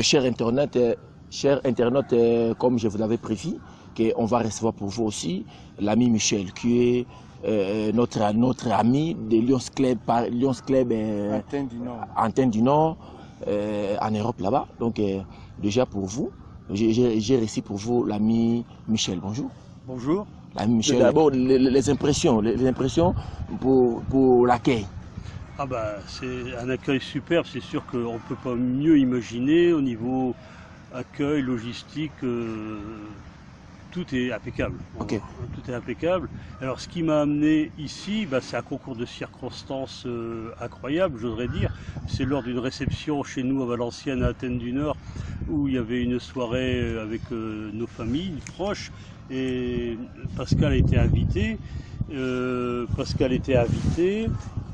Chers internautes, comme je vous l'avais prévu, on va recevoir pour vous aussi l'ami Michel, qui est notre ami de Lions Club Antenne du Nord, en Europe là-bas. Donc déjà pour vous, j'ai reçu pour vous l'ami Michel. Bonjour. Bonjour. L'ami Michel, d'abord les impressions pour l'accueil. Ah bah, c'est un accueil superbe, c'est sûr qu'on ne peut pas mieux imaginer au niveau accueil, logistique, tout est impeccable. Okay. Tout est impeccable. Alors ce qui m'a amené ici, bah, c'est un concours de circonstances incroyable, j'oserais dire. C'est lors d'une réception chez nous à Valenciennes, à Athènes du Nord, où il y avait une soirée avec nos familles proches, et Pascal était invité.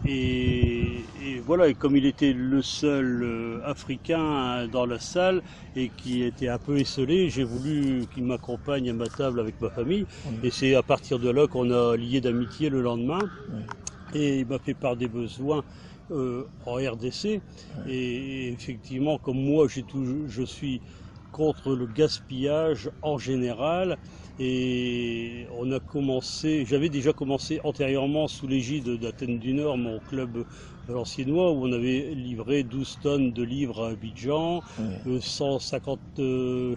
Et voilà, et comme il était le seul Africain dans la salle et qui était un peu esselé, j'ai voulu qu'il m'accompagne à ma table avec ma famille. Et c'est à partir de là qu'on a lié d'amitié le lendemain. Et il m'a fait part des besoins en RDC. Et effectivement, comme moi, je suis contre le gaspillage en général. Et j'avais déjà commencé antérieurement sous l'égide d'Athènes du Nord, mon club valenciennois, où on avait livré 12 tonnes de livres à Abidjan, 150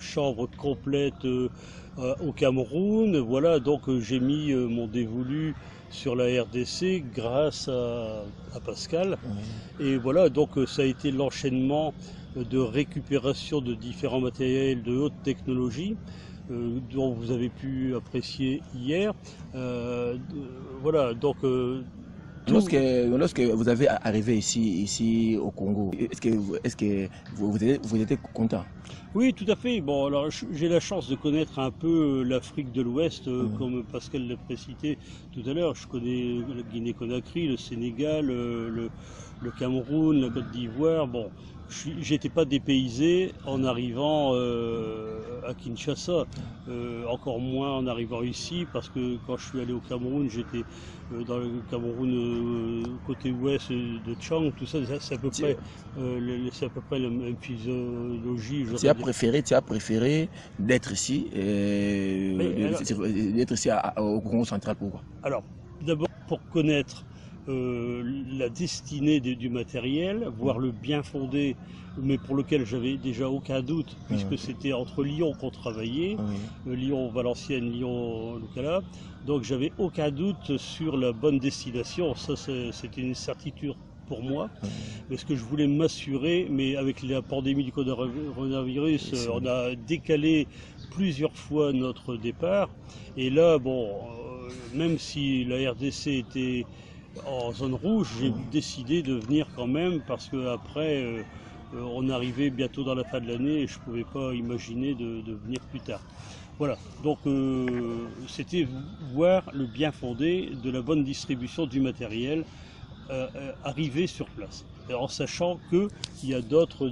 chambres complètes au Cameroun. Voilà, donc j'ai mis mon dévolu sur la RDC grâce à Pascal. Et voilà, donc ça a été l'enchaînement de récupération de différents matériels de haute technologie. Dont vous avez pu apprécier hier. Voilà, donc... Lorsque vous avez arrivé ici au Congo, est-ce que vous étiez content? Oui, tout à fait. Bon, alors j'ai la chance de connaître un peu l'Afrique de l'Ouest, comme Pascal l'a précisé tout à l'heure. Je connais la Guinée-Conakry, le Sénégal, le Cameroun, la Côte d'Ivoire. Bon, j'étais pas dépaysé en arrivant à Kinshasa, encore moins en arrivant ici, parce que quand je suis allé au Cameroun, j'étais dans le Cameroun côté ouest de Tchang, tout ça, c'est à peu près la même physiologie. Tu as préféré d'être ici, au Congo central, pourquoi? Alors, d'abord pour connaître la destinée du matériel, voir le bien fondé, mais pour lequel j'avais déjà aucun doute, puisque c'était entre Lyon qu'on travaillait, Lyon-Valenciennes, Lyon-Lucala, donc j'avais aucun doute sur la bonne destination. Ça, c'était une certitude pour moi, mais ce que je voulais m'assurer, mais avec la pandémie du coronavirus, on a décalé plusieurs fois notre départ, et là, bon, même si la RDC était en zone rouge, j'ai décidé de venir quand même, parce qu'après, on arrivait bientôt dans la fin de l'année et je ne pouvais pas imaginer de venir plus tard. Voilà, donc c'était voir le bien fondé de la bonne distribution du matériel arrivé sur place, en sachant qu'il y a d'autres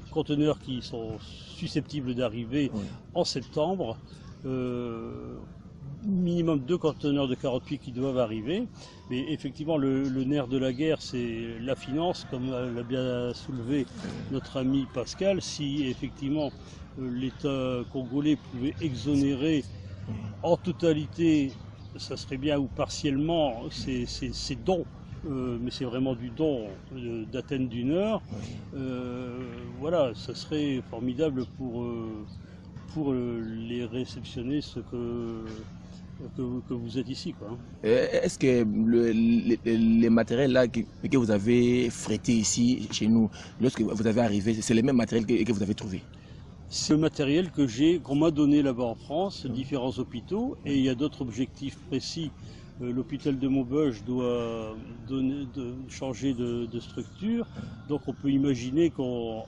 conteneurs qui sont susceptibles d'arriver en septembre. Minimum 2 conteneurs de 40 pieds qui doivent arriver, mais effectivement le nerf de la guerre, c'est la finance, comme l'a bien soulevé notre ami Pascal. Si effectivement l'État congolais pouvait exonérer en totalité, ça serait bien, ou partiellement, ces dons, mais c'est vraiment du don d'Athènes du Nord, voilà, ça serait formidable pour les réceptionner, ce que vous êtes ici, quoi. Est-ce que les matériels là que vous avez frétés ici chez nous, lorsque vous avez arrivé, c'est les mêmes matériels que vous avez trouvés? C'est le matériel qu'on m'a donné là-bas en France, différents hôpitaux, et il y a d'autres objectifs précis. L'hôpital de Maubeuge doit changer de structure, donc on peut imaginer qu'en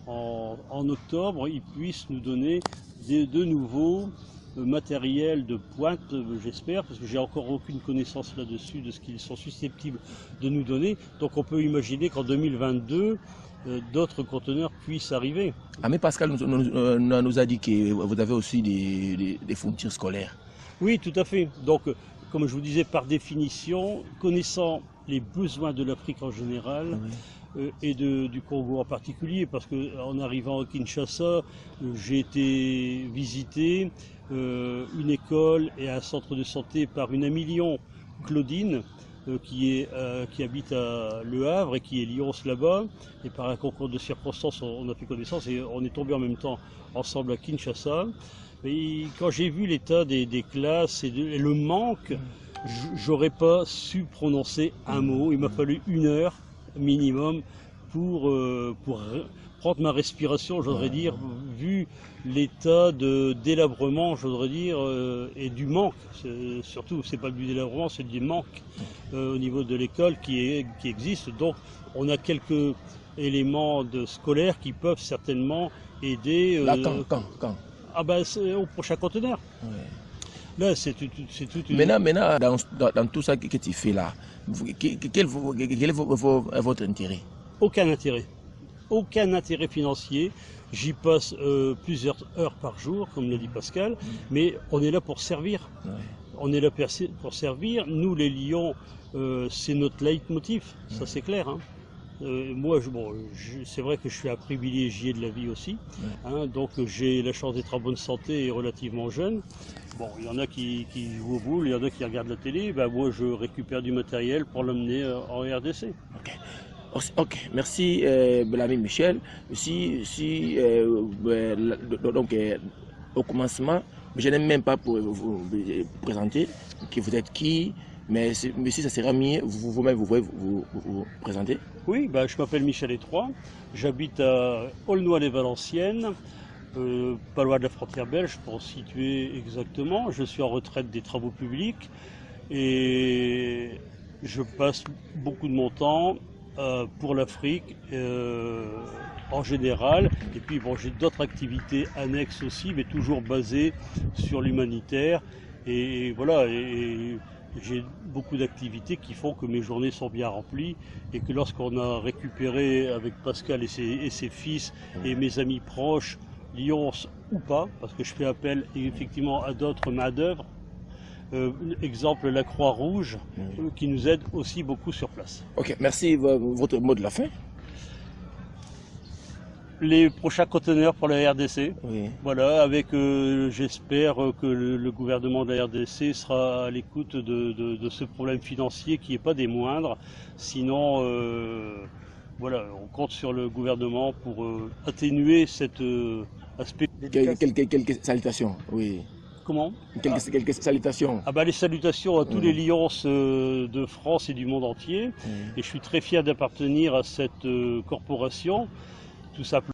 octobre, ils puissent nous donner de nouveaux matériel de pointe, j'espère, parce que j'ai encore aucune connaissance là-dessus de ce qu'ils sont susceptibles de nous donner. Donc on peut imaginer qu'en 2022, d'autres conteneurs puissent arriver. Ah, mais Pascal nous a dit que vous avez aussi des fournitures scolaires. Oui, tout à fait. Donc, comme je vous disais, par définition, connaissant les besoins de l'Afrique en général, et du Congo en particulier, parce qu'en arrivant à Kinshasa, j'ai été visiter une école et un centre de santé par une amie Lyon, Claudine, qui habite à Le Havre et qui est lyonce là-bas. Et par un concours de circonstances, on a fait connaissance et on est tombé en même temps ensemble à Kinshasa. Et quand j'ai vu l'état des classes et le manque, j'aurais pas su prononcer un mot. Il m'a fallu 1 heure minimum pour prendre ma respiration, j'oserais dire, vu l'état de délabrement, j'oserais dire, et du manque. Surtout, c'est pas du délabrement, c'est du manque au niveau de l'école qui existe. Donc, on a quelques éléments scolaires qui peuvent certainement aider. Là, quand Ah ben, c'est au prochain conteneur. Ouais. Là, c'est toute une... Maintenant, dans tout ça que tu fais là, quel est votre intérêt? Aucun intérêt. Aucun intérêt financier. J'y passe plusieurs heures par jour, comme l'a dit Pascal, mais on est là pour servir. Ouais. On est là pour servir. Nous, les Lions, c'est notre leitmotiv, ça c'est clair. Hein. Moi, c'est vrai que je suis un privilégié de la vie aussi, hein, donc j'ai la chance d'être en bonne santé et relativement jeune. Bon, il y en a qui jouent au boule, il y en a qui regardent la télé, ben moi je récupère du matériel pour l'emmener en RDC. Ok, merci l'ami Michel. Donc, au commencement, je n'aime même pas pour vous présenter qui vous êtes qui. Mais si ça sera mieux, vous-même, vous pouvez vous présenter? Oui, bah, je m'appelle Michel Étroit, j'habite à Aulnoy-les-Valenciennes, pas loin de la frontière belge pour situer exactement. Je suis en retraite des travaux publics et je passe beaucoup de mon temps pour l'Afrique en général. Et puis bon, j'ai d'autres activités annexes aussi, mais toujours basées sur l'humanitaire. Et voilà. J'ai beaucoup d'activités qui font que mes journées sont bien remplies et que lorsqu'on a récupéré avec Pascal et ses fils et mes amis proches, Lyons ou pas, parce que je fais appel effectivement à d'autres mains d'œuvre, exemple la Croix-Rouge, qui nous aide aussi beaucoup sur place. Ok, merci. Votre mot de la fin? Les prochains conteneurs pour la RDC. Oui. Voilà, avec j'espère que le gouvernement de la RDC sera à l'écoute de ce problème financier qui n'est pas des moindres. Sinon, voilà, on compte sur le gouvernement pour atténuer cet aspect. Quelques salutations, oui. Comment? Quelques salutations. Ah bah, les salutations à tous les Lions de France et du monde entier. Et je suis très fier d'appartenir à cette corporation. Tout simplement.